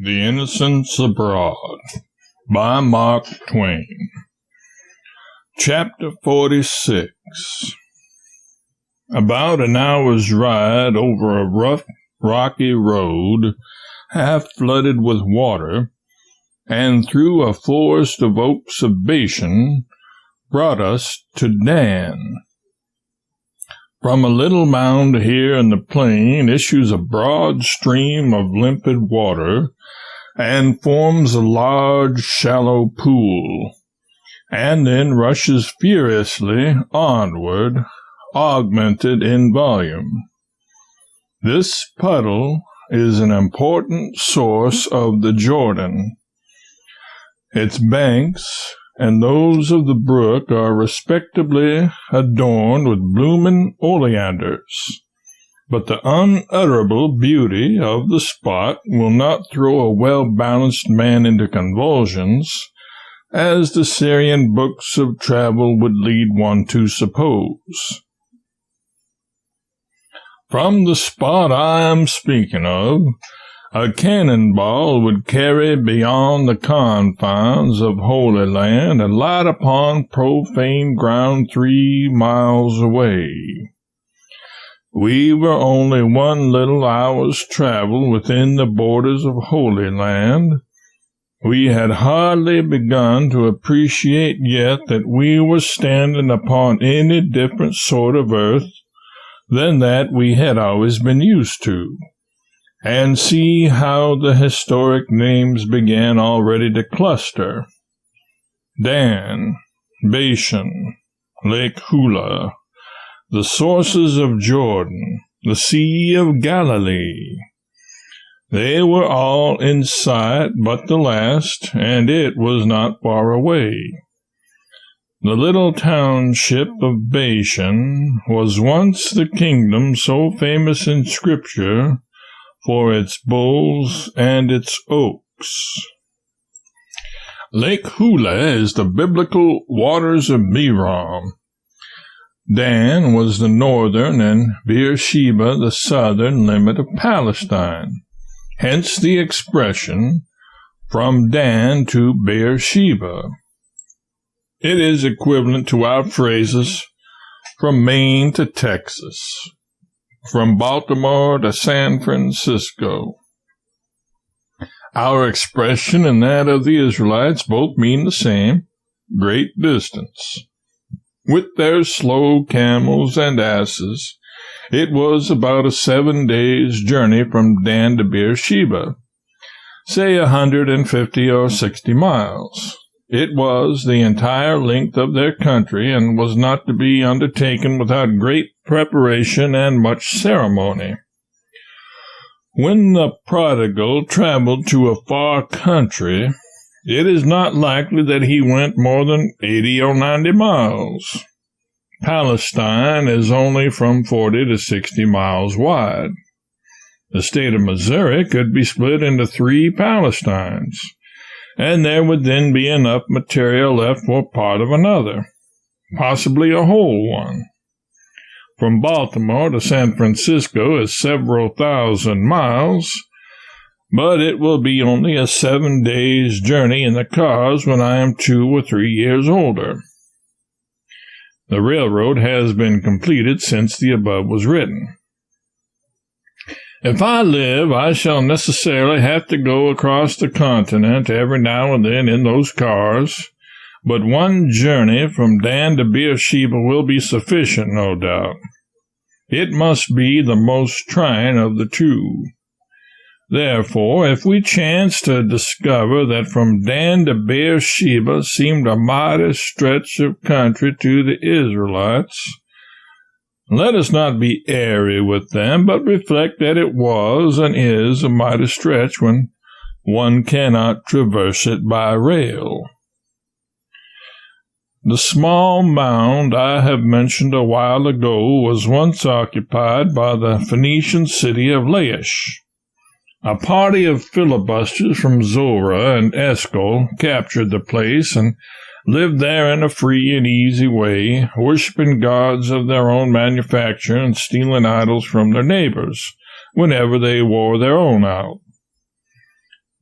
The Innocents Abroad by Mark Twain. Chapter 46. About an hour's ride over a rough, rocky road, half flooded with water, and through a forest of oaks of Bashan, brought us to Dan. From a little mound here in the plain issues a broad stream of limpid water, and forms a large, shallow pool, and then rushes furiously onward, augmented in volume. This puddle is an important source of the Jordan. Its banks and those of the brook are respectably adorned with blooming oleanders, but the unutterable beauty of the spot will not throw a well-balanced man into convulsions, as the Syrian books of travel would lead one to suppose. From the spot I am speaking of, a cannonball would carry beyond the confines of Holy Land and light upon profane ground 3 miles away. We were only one little hour's travel within the borders of Holy Land. We had hardly begun to appreciate yet that we were standing upon any different sort of earth than that we had always been used to, and see how the historic names began already to cluster. Dan, Bashan, Lake Hula, the sources of Jordan, the Sea of Galilee. They were all in sight but the last, and it was not far away. The little township of Bashan was once the kingdom so famous in Scripture for its bulls and its oaks. Lake Hula is the biblical waters of Merom. Dan was the northern and Beersheba the southern limit of Palestine. Hence the expression, from Dan to Beersheba. It is equivalent to our phrases, from Maine to Texas, from Baltimore to San Francisco. Our expression and that of the Israelites both mean the same, great distance. With their slow camels and asses, it was about a 7 days' journey from Dan to Beersheba, say 150 or 60 miles. It was the entire length of their country, and was not to be undertaken without great preparation and much ceremony. When the prodigal traveled to a far country, it is not likely that he went more than 80 or 90 miles. Palestine is only from 40 to 60 miles wide. The state of Missouri could be split into 3 Palestines, and there would then be enough material left for part of another, possibly a whole one. From Baltimore to San Francisco is several thousand miles, but it will be only a 7 days' journey in the cars when I am 2 or 3 years older. The railroad has been completed since the above was written. If I live, I shall necessarily have to go across the continent every now and then in those cars, but one journey from Dan to Beersheba will be sufficient, no doubt. It must be the most trying of the two. Therefore, if we chance to discover that from Dan to Beersheba seemed a mighty stretch of country to the Israelites, let us not be airy with them, but reflect that it was and is a mighty stretch when one cannot traverse it by rail. The small mound I have mentioned a while ago was once occupied by the Phoenician city of Laish. A party of filibusters from Zorah and Eshcol captured the place and lived there in a free and easy way, worshiping gods of their own manufacture and stealing idols from their neighbors whenever they wore their own out.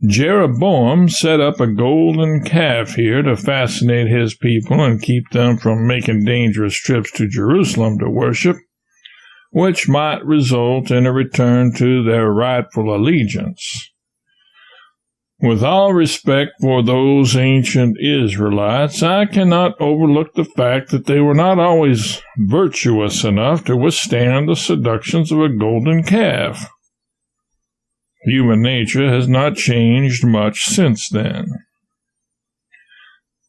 Jeroboam set up a golden calf here to fascinate his people and keep them from making dangerous trips to Jerusalem to worship, which might result in a return to their rightful allegiance. With all respect for those ancient Israelites, I cannot overlook the fact that they were not always virtuous enough to withstand the seductions of a golden calf. Human nature has not changed much since then.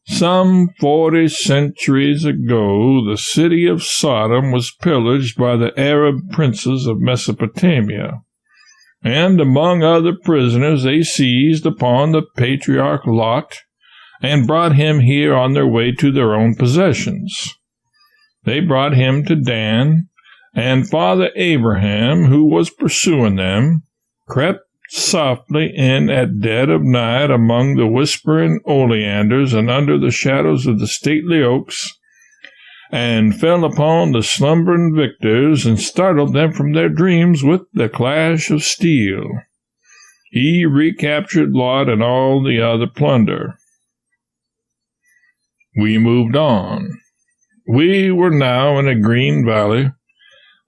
Some 40 centuries ago, the city of Sodom was pillaged by the Arab princes of Mesopotamia, and among other prisoners they seized upon the patriarch Lot and brought him here on their way to their own possessions. They brought him to Dan, and Father Abraham, who was pursuing them, crept softly in at dead of night among the whispering oleanders and under the shadows of the stately oaks, and fell upon the slumbering victors and startled them from their dreams with the clash of steel. He recaptured Lot and all the other plunder. We moved on. We were now in a green valley,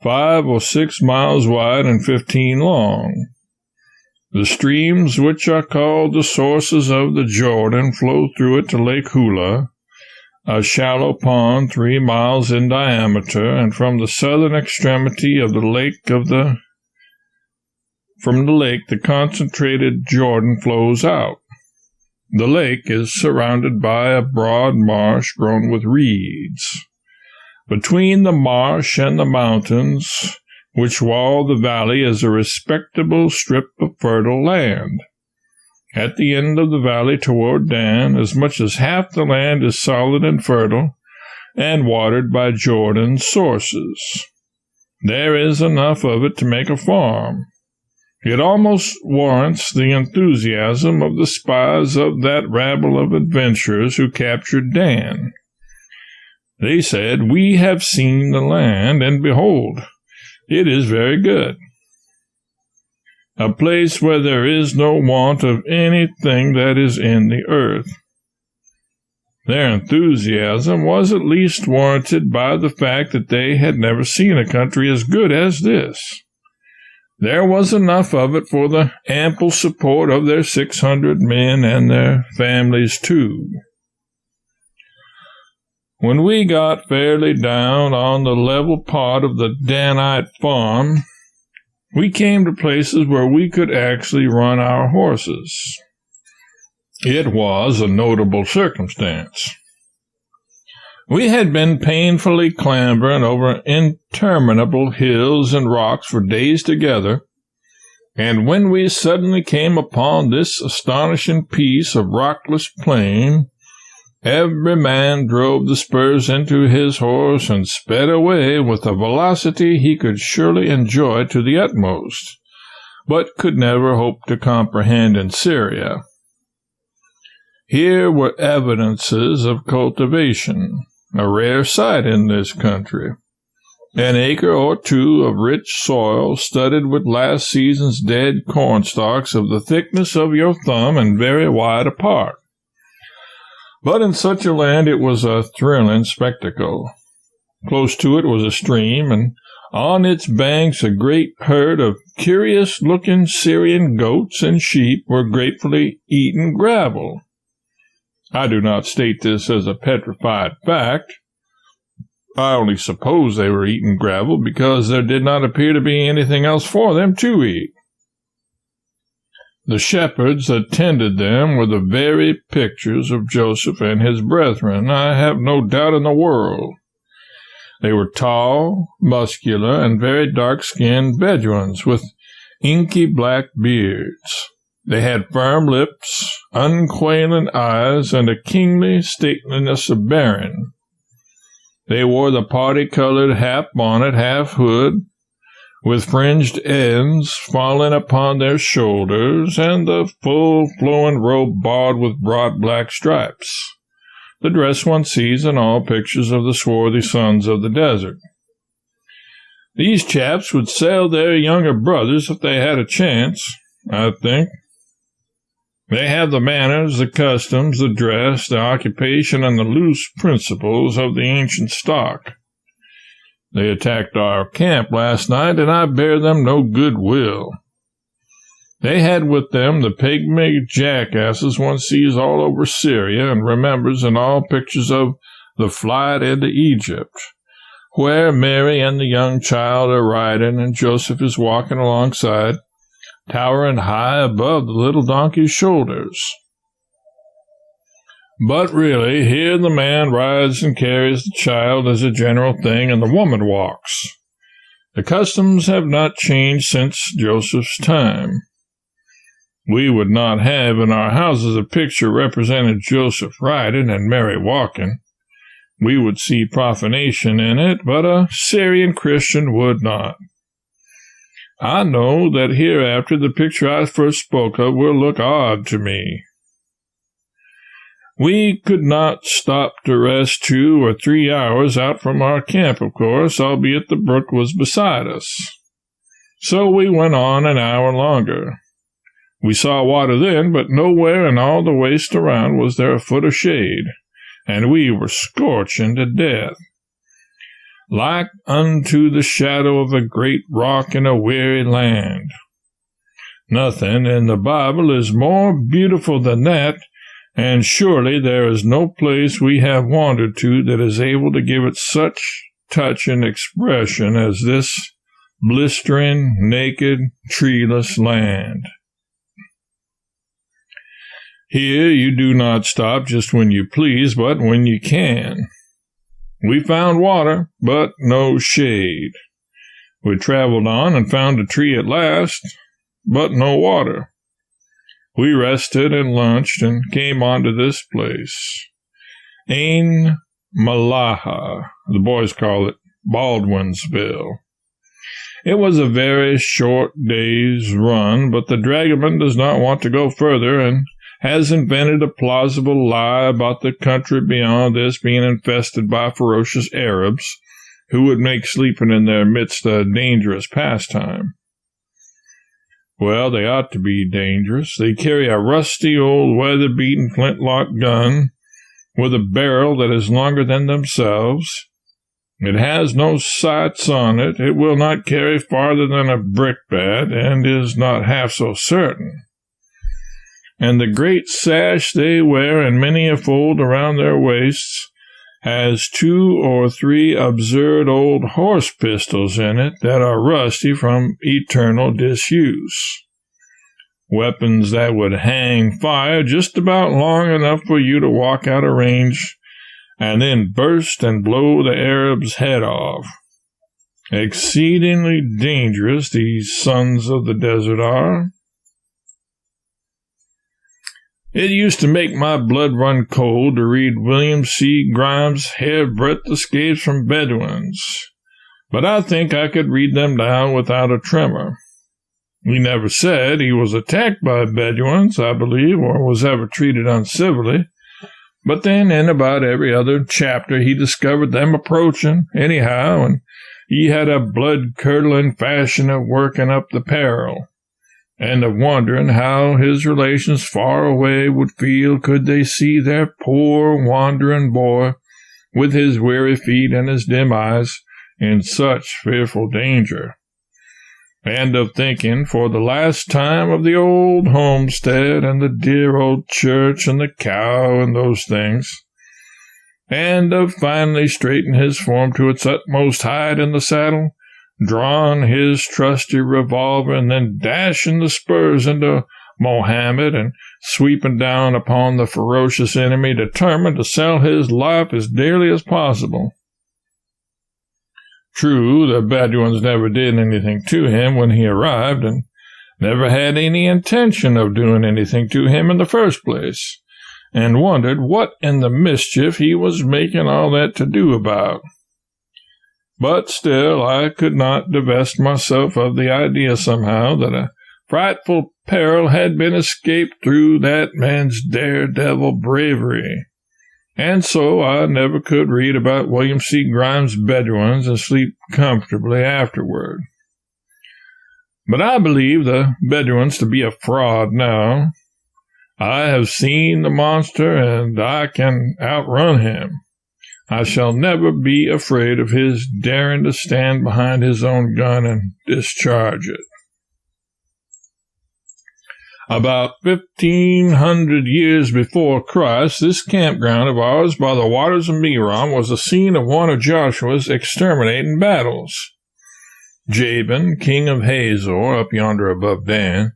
5 or 6 miles wide and 15 long. The streams, which are called the sources of the Jordan, flow through it to Lake Hula, a shallow pond 3 miles in diameter, and from the southern extremity of the lake the concentrated Jordan flows out. The lake is surrounded by a broad marsh grown with reeds. Between the marsh and the mountains which wall the valley is a respectable strip of fertile land. At the end of the valley toward Dan, as much as half the land is solid and fertile, and watered by Jordan's sources. There is enough of it to make a farm. It almost warrants the enthusiasm of the spies of that rabble of adventurers who captured Dan. They said, "We have seen the land, and behold, it is very good. A place where there is no want of anything that is in the earth." Their enthusiasm was at least warranted by the fact that they had never seen a country as good as this. There was enough of it for the ample support of their 600 men and their families, too. When we got fairly down on the level part of the Danite farm, we came to places where we could actually run our horses. It was a notable circumstance. We had been painfully clambering over interminable hills and rocks for days together, and when we suddenly came upon this astonishing piece of rockless plain, every man drove the spurs into his horse and sped away with a velocity he could surely enjoy to the utmost, but could never hope to comprehend in Syria. Here were evidences of cultivation, a rare sight in this country. An acre or two of rich soil studded with last season's dead cornstalks of the thickness of your thumb and very wide apart. But in such a land it was a thrilling spectacle. Close to it was a stream, and on its banks a great herd of curious-looking Syrian goats and sheep were gratefully eating gravel. I do not state this as a petrified fact. I only suppose they were eating gravel because there did not appear to be anything else for them to eat. The shepherds attended them were the very pictures of Joseph and his brethren, I have no doubt in the world. They were tall, muscular, and very dark-skinned Bedouins with inky black beards. They had firm lips, unquailing eyes, and a kingly stateliness of bearing. They wore the party-colored half-bonnet, half-hood, with fringed ends falling upon their shoulders, and the full flowing robe barred with broad black stripes, the dress one sees in all pictures of the swarthy sons of the desert. These chaps would sell their younger brothers if they had a chance, I think. They have the manners, the customs, the dress, the occupation, and the loose principles of the ancient stock. They attacked our camp last night, and I bear them no good will. They had with them the pygmy jackasses one sees all over Syria and remembers in all pictures of the flight into Egypt, where Mary and the young child are riding and Joseph is walking alongside, towering high above the little donkey's shoulders. But really, here the man rides and carries the child as a general thing, and the woman walks. The customs have not changed since Joseph's time. We would not have in our houses a picture representing Joseph riding and Mary walking. We would see profanation in it, but a Syrian Christian would not. I know that hereafter the picture I first spoke of will look odd to me. We could not stop to rest 2 or 3 hours out from our camp, of course, albeit the brook was beside us. So we went on an hour longer. We saw water then, but nowhere in all the waste around was there a foot of shade, and we were scorching to death. Like unto the shadow of a great rock in a weary land. Nothing in the Bible is more beautiful than that, and surely there is no place we have wandered to that is able to give it such touch and expression as this blistering, naked, treeless land. Here you do not stop just when you please, but when you can. We found water, but no shade. We traveled on and found a tree at last, but no water. We rested and lunched and came on to this place. Ain Malaha, the boys call it Baldwinsville. It was a very short day's run, but the dragoman does not want to go further and has invented a plausible lie about the country beyond this being infested by ferocious Arabs who would make sleeping in their midst a dangerous pastime. Well, they ought to be dangerous. They carry a rusty old weather-beaten flintlock gun with a barrel that is longer than themselves. It has no sights on it. It will not carry farther than a brickbat, and is not half so certain. And the great sash they wear in many a fold around their waists has 2 or 3 absurd old horse pistols in it that are rusty from eternal disuse. Weapons that would hang fire just about long enough for you to walk out of range and then burst and blow the Arab's head off. Exceedingly dangerous these sons of the desert are. It used to make my blood run cold to read William C. Grimes' hairbreadth escapes from Bedouins, but I think I could read them down without a tremor. He never said he was attacked by Bedouins, I believe, or was ever treated uncivilly, but then in about every other chapter he discovered them approaching, anyhow, and he had a blood-curdling fashion of working up the peril, and of wondering how his relations far away would feel could they see their poor wandering boy, with his weary feet and his dim eyes, in such fearful danger, and of thinking for the last time of the old homestead and the dear old church and the cow and those things, and of finally straightening his form to its utmost height in the saddle, drawing his trusty revolver and then dashing the spurs into Mohammed and sweeping down upon the ferocious enemy, determined to sell his life as dearly as possible. True, the Bedouins never did anything to him when he arrived, and never had any intention of doing anything to him in the first place, and wondered what in the mischief he was making all that to do about. But still I could not divest myself of the idea somehow that a frightful peril had been escaped through that man's daredevil bravery, and so I never could read about William C. Grimes' Bedouins and sleep comfortably afterward. But I believe the Bedouins to be a fraud now. I have seen the monster, and I can outrun him. I shall never be afraid of his daring to stand behind his own gun and discharge it. About 1,500 years before Christ, this campground of ours by the waters of Merom was the scene of one of Joshua's exterminating battles. Jabin, king of Hazor, up yonder above Dan,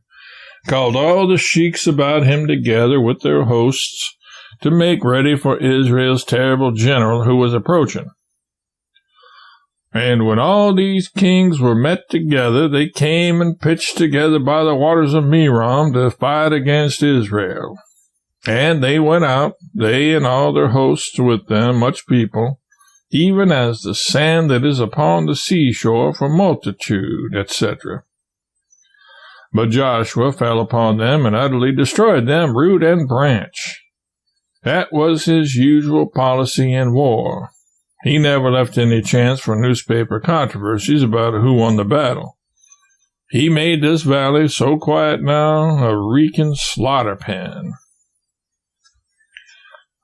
called all the sheiks about him together with their hosts to make ready for Israel's terrible general who was approaching. And when all these kings were met together, they came and pitched together by the waters of Merom to fight against Israel. And they went out, they and all their hosts with them, much people, even as the sand that is upon the seashore for multitude, etc. But Joshua fell upon them and utterly destroyed them, root and branch. That was his usual policy in war. He never left any chance for newspaper controversies about who won the battle. He made this valley so quiet now, a reeking slaughter pen.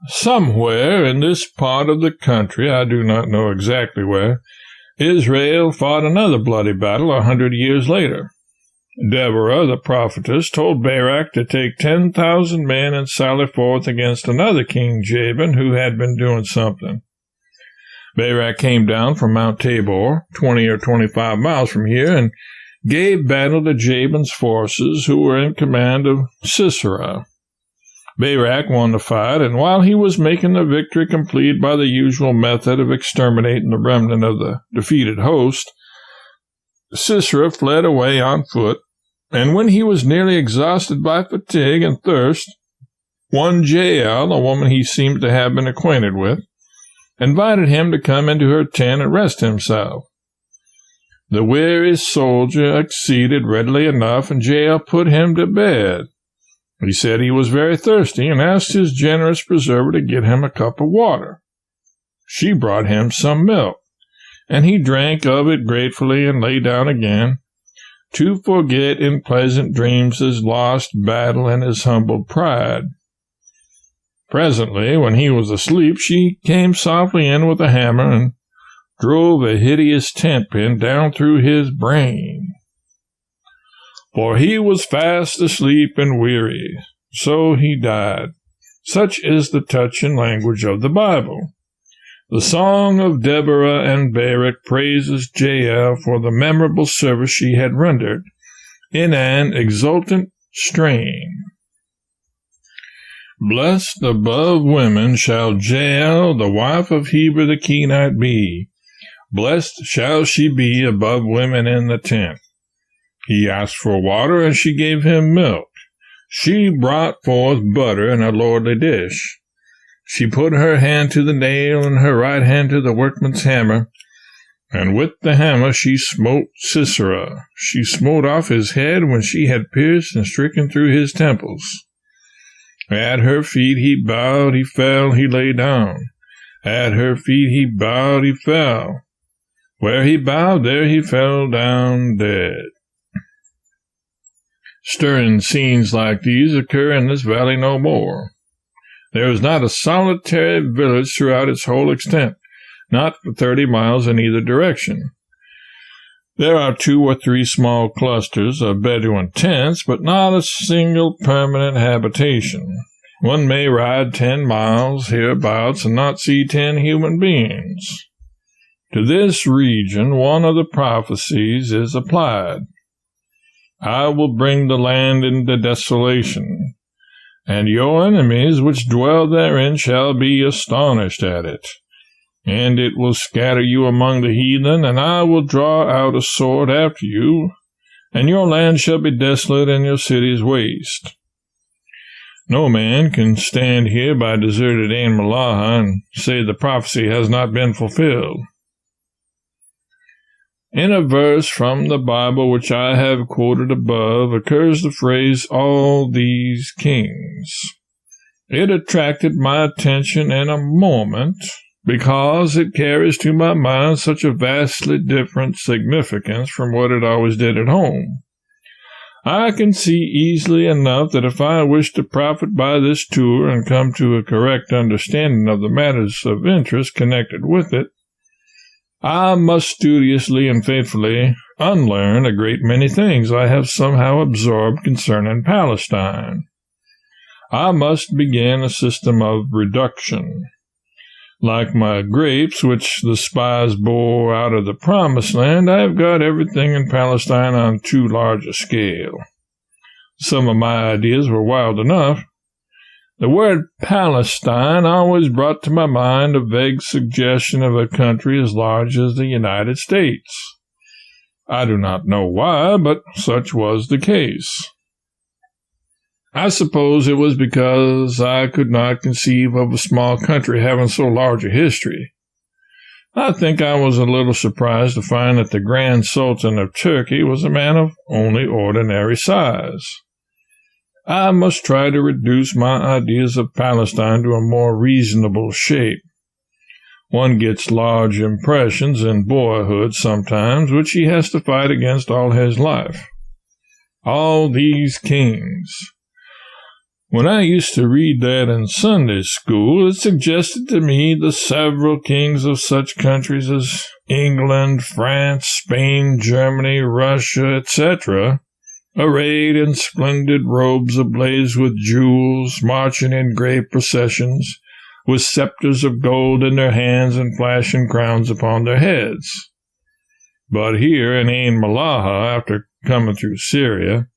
Somewhere in this part of the country, I do not know exactly where, Israel fought another bloody battle 100 years later. Deborah, the prophetess, told Barak to take 10,000 men and sally forth against another king, Jabin, who had been doing something. Barak came down from Mount Tabor, 20 or 25 miles from here, and gave battle to Jabin's forces, who were in command of Sisera. Barak won the fight, and while he was making the victory complete by the usual method of exterminating the remnant of the defeated host, Sisera fled away on foot, and when he was nearly exhausted by fatigue and thirst, one Jael, a woman he seemed to have been acquainted with, invited him to come into her tent and rest himself. The weary soldier acceded readily enough, and Jael put him to bed. He said he was very thirsty and asked his generous preserver to get him a cup of water. She brought him some milk, and he drank of it gratefully and lay down again, to forget in pleasant dreams his lost battle and his humbled pride. Presently, when he was asleep, she came softly in with a hammer and drove a hideous tent pin down through his brain. For he was fast asleep and weary, so he died. Such is the touching language of the Bible. The song of Deborah and Barak praises Jael for the memorable service she had rendered in an exultant strain. Blessed above women shall Jael, the wife of Heber the Kenite, be. Blessed shall she be above women in the tent. He asked for water, and she gave him milk. She brought forth butter in a lordly dish. She put her hand to the nail, and her right hand to the workman's hammer, and with the hammer she smote Sisera. She smote off his head when she had pierced and stricken through his temples. At her feet he bowed, he fell, he lay down. At her feet he bowed, he fell. Where he bowed, there he fell down dead. Stirring scenes like these occur in this valley no more. There is not a solitary village throughout its whole extent, not for 30 miles in either direction. There are 2 or 3 small clusters of Bedouin tents, but not a single permanent habitation. One may ride 10 miles hereabouts and not see 10 human beings. To this region one of the prophecies is applied. I will bring the land into desolation, and your enemies which dwell therein shall be astonished at it. And it will scatter you among the heathen, and I will draw out a sword after you, and your land shall be desolate, and your cities waste. No man can stand here by deserted Ain Malaha and say the prophecy has not been fulfilled. In a verse from the Bible which I have quoted above occurs the phrase, all these kings. It attracted my attention in a moment, because it carries to my mind such a vastly different significance from what it always did at home. I can see easily enough that if I wish to profit by this tour and come to a correct understanding of the matters of interest connected with it, I must studiously and faithfully unlearn a great many things I have somehow absorbed concerning Palestine. I must begin a system of reduction. Like my grapes, which the spies bore out of the Promised Land, I have got everything in Palestine on too large a scale. Some of my ideas were wild enough. The word Palestine always brought to my mind a vague suggestion of a country as large as the United States. I do not know why, but such was the case. I suppose it was because I could not conceive of a small country having so large a history. I think I was a little surprised to find that the Grand Sultan of Turkey was a man of only ordinary size. I must try to reduce my ideas of Palestine to a more reasonable shape. One gets large impressions in boyhood sometimes, which he has to fight against all his life. All these kings. When I used to read that in Sunday school, it suggested to me the several kings of such countries as England, France, Spain, Germany, Russia, etc., arrayed in splendid robes ablaze with jewels, marching in great processions, with scepters of gold in their hands and flashing crowns upon their heads. But here in Ain Malaha, after coming through Syria,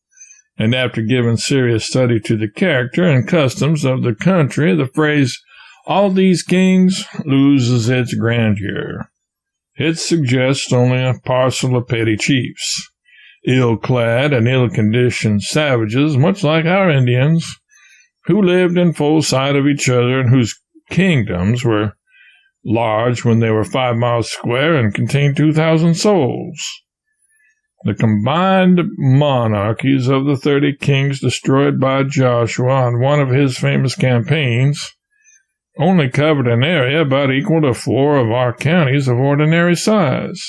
and after giving serious study to the character and customs of the country, the phrase, all these kings, loses its grandeur. It suggests only a parcel of petty chiefs, ill-clad and ill-conditioned savages, much like our Indians, who lived in full sight of each other and whose kingdoms were large when they were 5 miles square and contained 2,000 souls. The combined monarchies of the 30 kings destroyed by Joshua on one of his famous campaigns only covered an area about equal to 4 of our counties of ordinary size.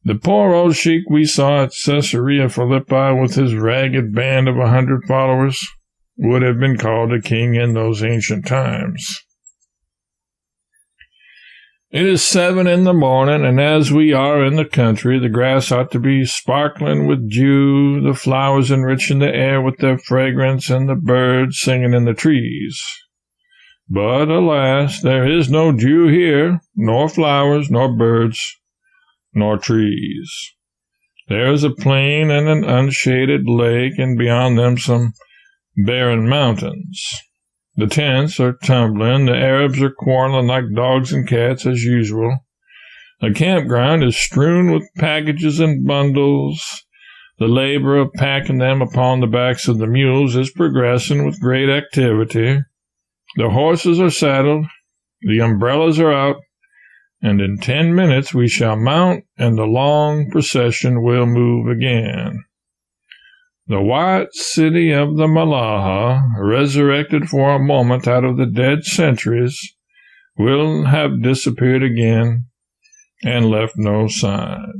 The poor old sheik we saw at Caesarea Philippi with his ragged band of 100 followers would have been called a king in those ancient times. It is 7 in the morning, and as we are in the country, the grass ought to be sparkling with dew, the flowers enriching the air with their fragrance, and the birds singing in the trees. But, alas, there is no dew here, nor flowers, nor birds, nor trees. There is a plain and an unshaded lake, and beyond them some barren mountains. The tents are tumbling, the Arabs are quarreling like dogs and cats as usual. The campground is strewn with packages and bundles. The labor of packing them upon the backs of the mules is progressing with great activity. The horses are saddled, the umbrellas are out, and in 10 minutes we shall mount, and the long procession will move again. The white city of the Malaha, resurrected for a moment out of the dead centuries, will have disappeared again and left no sign.